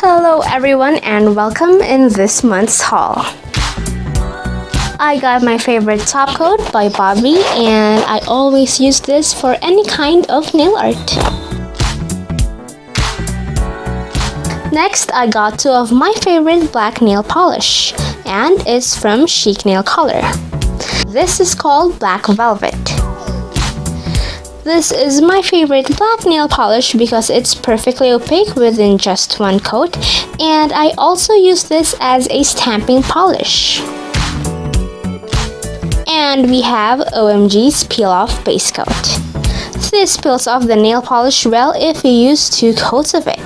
Hello everyone and welcome in this month's haul. I got my favorite top coat by Bobbie and I always use this for any kind of nail art. Next, I got two of my favorite black nail polish and it's from Chic nail color. This is called Black Velvet. This is my favorite black nail polish because it's perfectly opaque within just one coat, and I also use this as a stamping polish. And we have OMG's Peel Off Base Coat. This peels off the nail polish well if you use two coats of it.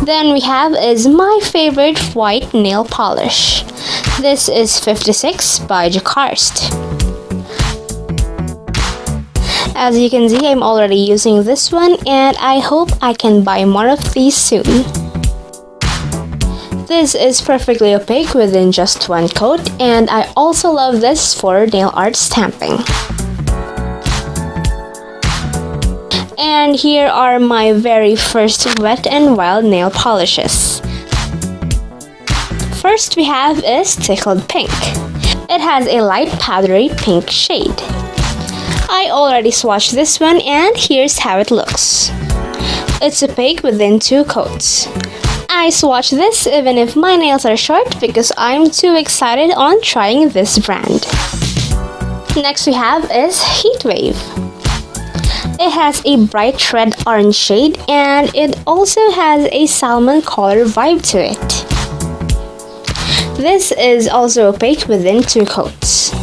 Then we have is my favorite white nail polish. This is 56 by Jocarste. As you can see, I'm already using this one and I hope I can buy more of these soon. This is perfectly opaque within just one coat and I also love this for nail art stamping. And here are my very first Wet n Wild nail polishes. First we have is Tickled Pink. It has a light powdery pink shade. I already swatched this one and here's how it looks. It's opaque within two coats. I swatched this even if my nails are short because I'm too excited on trying this brand. Next we have is Heatwave. It has a bright red orange shade and it also has a salmon color vibe to it. This is also opaque within two coats.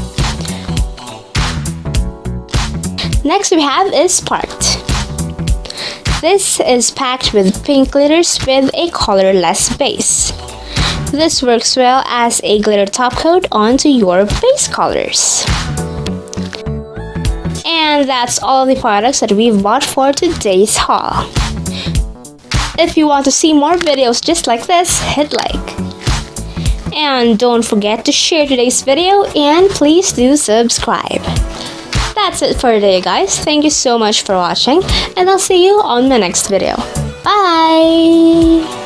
Next we have is Sparked. This is packed with pink glitters with a colorless base. This works well as a glitter top coat onto your base colors. And that's all the products that we've bought for today's haul. If you want to see more videos just like this, hit like. And don't forget to share today's video and please do subscribe. That's it for today guys. Thank you so much for watching and I'll see you on the next video. Bye!